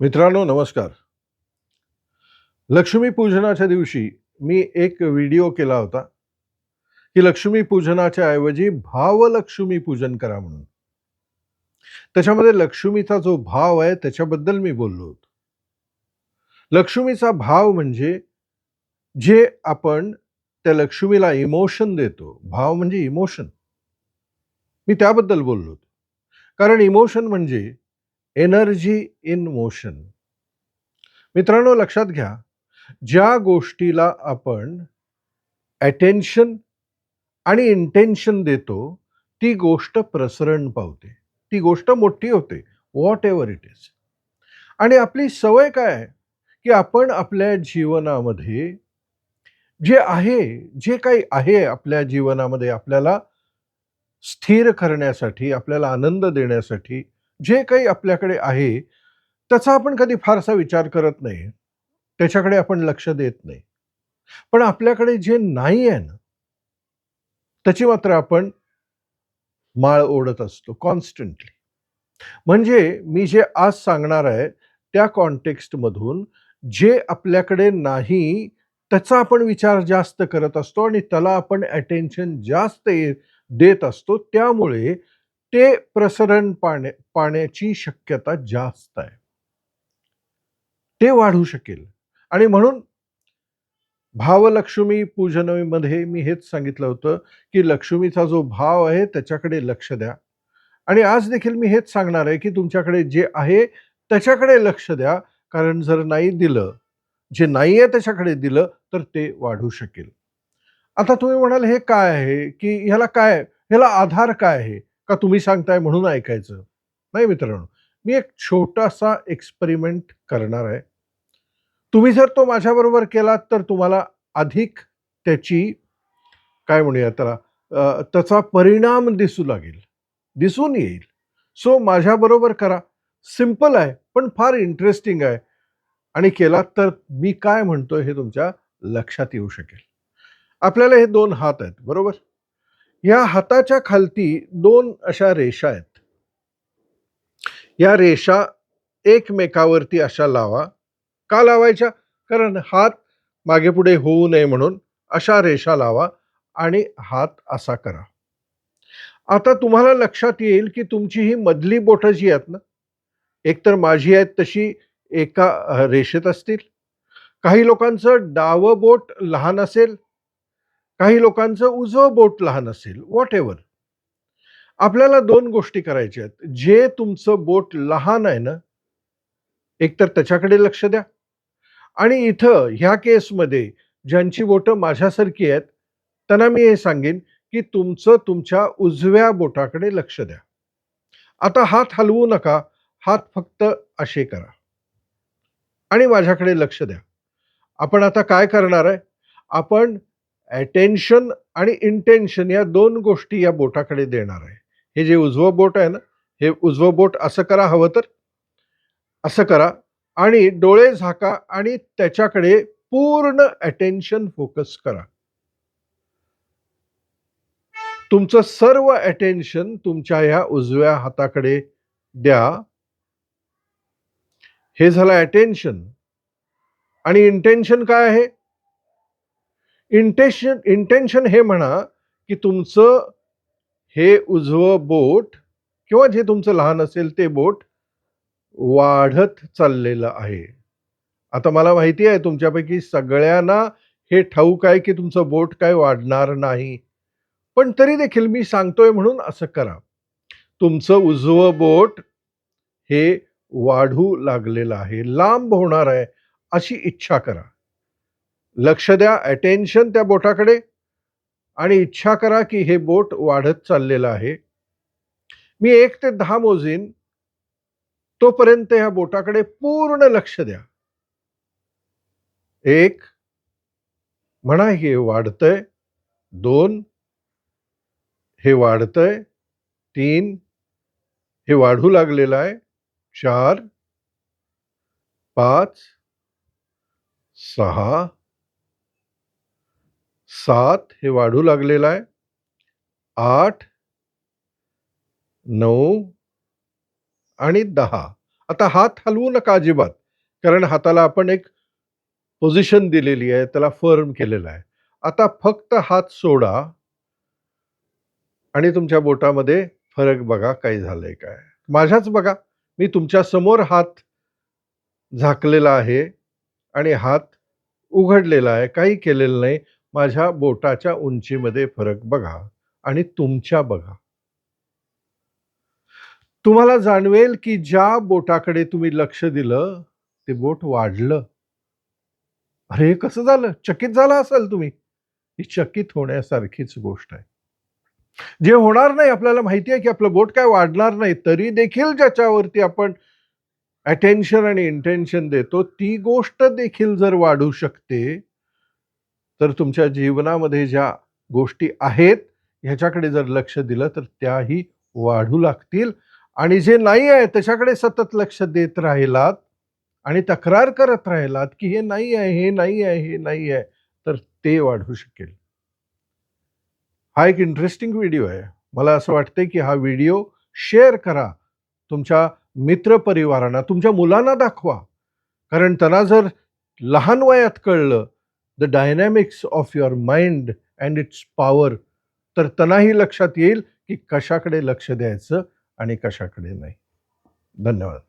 मित्रांनो नमस्कार. लक्ष्मीपूजनाच्या दिवशी मी एक व्हिडिओ केला होता, की लक्ष्मीपूजनाच्या ऐवजी भावलक्ष्मी पूजन करा म्हणून. त्याच्यामध्ये लक्ष्मीचा जो भाव आहे त्याच्याबद्दल मी बोललो होतो. लक्ष्मीचा भाव म्हणजे जे आपण त्या लक्ष्मीला इमोशन देतो. भाव म्हणजे इमोशन. मी त्याबद्दल बोललो होतो. कारण इमोशन म्हणजे एनर्जी इन मोशन. मित्रांनो लक्षात घ्या, ज्या गोष्टीला आपण अटेन्शन आणि इंटेन्शन देतो, ती गोष्ट प्रसरण पावते. ती गोष्ट मोठी होते. What ever it is. आणि आपली सवय काय आहे, की आपण आपल्या जीवनामध्ये जे काही आहे आपल्या जीवनामध्ये आपल्याला स्थिर करण्यासाठी, आपल्याला आनंद देण्यासाठी जे काही आपल्याकडे आहे, त्याचा आपण कधी फारसा विचार करत नाही. त्याच्याकडे आपण लक्ष देत नाही. पण आपल्याकडे जे नाही आहे ना, त्याची मात्र आपण माळ ओढत असतो कॉन्स्टंटली. म्हणजे मी जे आज सांगणार आहे, त्या कॉन्टेक्स्टमधून जे आपल्याकडे नाही, त्याचा आपण विचार जास्त करत असतो आणि त्याला आपण अटेन्शन जास्त देत असतो. त्यामुळे ते प्रसरण पाण्याची शक्यता जास्त आहे. ते वाढू शकेल आणि म्हणून भावलक्ष्मी पूजनामध्ये मी हेच सांगितलं होतं, की लक्ष्मीचा जो भाव आहे त्याच्याकडे लक्ष द्या. आणि आज देखील मी हेच सांगणार आहे, की तुमच्याकडे जे आहे त्याच्याकडे लक्ष द्या. कारण जर नाही दिलं, जे नाहीये त्याच्याकडे दिलं, तर ते वाढू शकेल. आता तुम्ही म्हणाल हे काय आहे, की ह्याला आधार काय आहे? का तुम्ही सांगताय म्हणून ऐकायचं? नाही मित्रांनो, मी एक छोटासा एक्सपेरिमेंट करणार आहे. तुम्ही जर तो माझ्याबरोबर केलात तर तुम्हाला अधिक त्याची काय म्हणूया त्याला त्याचा परिणाम दिसून येईल. सो माझ्याबरोबर करा. सिंपल आहे, पण फार इंटरेस्टिंग आहे आणि केलात तर मी काय म्हणतोय हे तुमच्या लक्षात येऊ शकेल. आपल्याला हे 2 हात आहेत, बरोबर? या हाताच्या खालती 2 अशा रेषा आहेत. या रेषा एकमेकावरती अशा लावा. का लावायच्या? कारण हात मागे-पुढे होऊ नये म्हणून अशा रेषा लावा आणि हात असा करा. आता तुम्हाला लक्षात येईल, की तुमची ही मधली बोटं जी आहेत ना, एकतर माझी आहेत तशी एका रेषेत असतील. काही लोकांचं डावं बोट लहान असेल, काही लोकांचं उजवं बोट लहान असेल, व्हॉटएव्हर. आपल्याला 2 गोष्टी करायच्या आहेत. जे तुमचं बोट लहान आहे ना, एकतर त्याच्याकडे लक्ष द्या आणि इथं ह्या केसमध्ये ज्यांची बोटं माझ्यासारखी आहेत, त्यांना मी हे सांगेन, की तुमच्या उजव्या बोटाकडे लक्ष द्या. आता हात हलवू नका. हात फक्त असे करा आणि माझ्याकडे लक्ष द्या. आपण आता काय करणार आहे? आपण अटेन्शन आणि इंटेन्शन या 2 गोष्टी या बोटाकडे देणार आहे. हे जे उजवं बोट आहे ना, हे उजवं बोट असं करा हवं तर. असं करा आणि डोळे झाका आणि त्याच्याकडे पूर्ण अटेन्शन फोकस करा. तुमचं सर्व अटेन्शन तुमच्या ह्या उजव्या हाताकडे द्या. हे झालं अटेन्शन आणि इंटेन्शन काय आहे? इंटेन्शन हे म्हणा, की तुमचं हे उजवं बोट किंवा जे तुमचं लहान असेल ते बोट वाढत चाललेलं आहे. आता मला माहिती आहे तुमच्यापैकी सगळ्यांना हे ठाऊक आहे, की तुमचं बोट काय वाढणार नाही. पण तरी देखील मी सांगतोय म्हणून असं करा. तुमचं उजवं बोट हे वाढू लागलेलं आहे, लांब होणार आहे, अशी इच्छा करा. लक्ष द्या, अटेन्शन त्या बोटाकडे आणि इच्छा करा, की हे बोट वाढत चाललेलं आहे. मी 1 ते 10 मोजीन, तोपर्यंत ह्या बोटाकडे पूर्ण लक्ष द्या. 1 म्हणा हे वाढतंय, 2 हे वाढतंय, 3 हे वाढू लागलेलं आहे, 4 5 6 7 हे वाढू लागलेलं आहे, 8 9 आणि 10. आता हात हलवू नका अजिबात. कारण हाताला आपण एक पोझिशन दिलेली आहे, त्याला फर्म केलेलं आहे. आता फक्त हात सोडा आणि तुमच्या बोटामध्ये फरक बघा काय झालंय काय. माझ्याच बघा, मी तुमच्या समोर हात झाकलेला आहे आणि हात उघडलेला आहे. काही केलेलं नाही. माझ्या बोटाच्या उंचीमध्ये फरक बघा आणि तुमच्या बघा. तुम्हाला जाणवेल की ज्या बोटाकडे तुम्ही लक्ष दिलं, ते बोट वाढलं. अरे, हे कसं झालं? चकित झाला असाल तुम्ही. ही चकित होण्यासारखीच गोष्ट आहे. जे होणार नाही आपल्याला माहिती आहे की आपलं बोट काय वाढणार नाही, तरी देखील ज्याच्यावरती आपण अटेन्शन आणि इंटेन्शन देतो, ती गोष्ट देखील जर वाढू शकते, तर तुमच्या जीवनामध्ये ज्या गोष्टी आहेत, ह्याच्याकडे जर लक्ष दिलं, तर त्याही वाढू लागतील आणि जे नाही आहे त्याच्याकडे सतत लक्ष देत राहिलात आणि तक्रार करत राहिलात, की हे नाही आहे, हे नाही आहे, हे नाही आहे, तर ते वाढू शकेल. हा एक इंटरेस्टिंग व्हिडिओ आहे. मला असं वाटतंय, की हा व्हिडिओ शेअर करा. तुमच्या मित्रपरिवारांना, तुमच्या मुलांना दाखवा. कारण त्यांना जर लहान वयात कळलं, the dynamics of your mind and it's power, तर त्यांनाही लक्षात येईल, की कशाकडे लक्ष द्यायचं आणि कशाकडे नाही. धन्यवाद.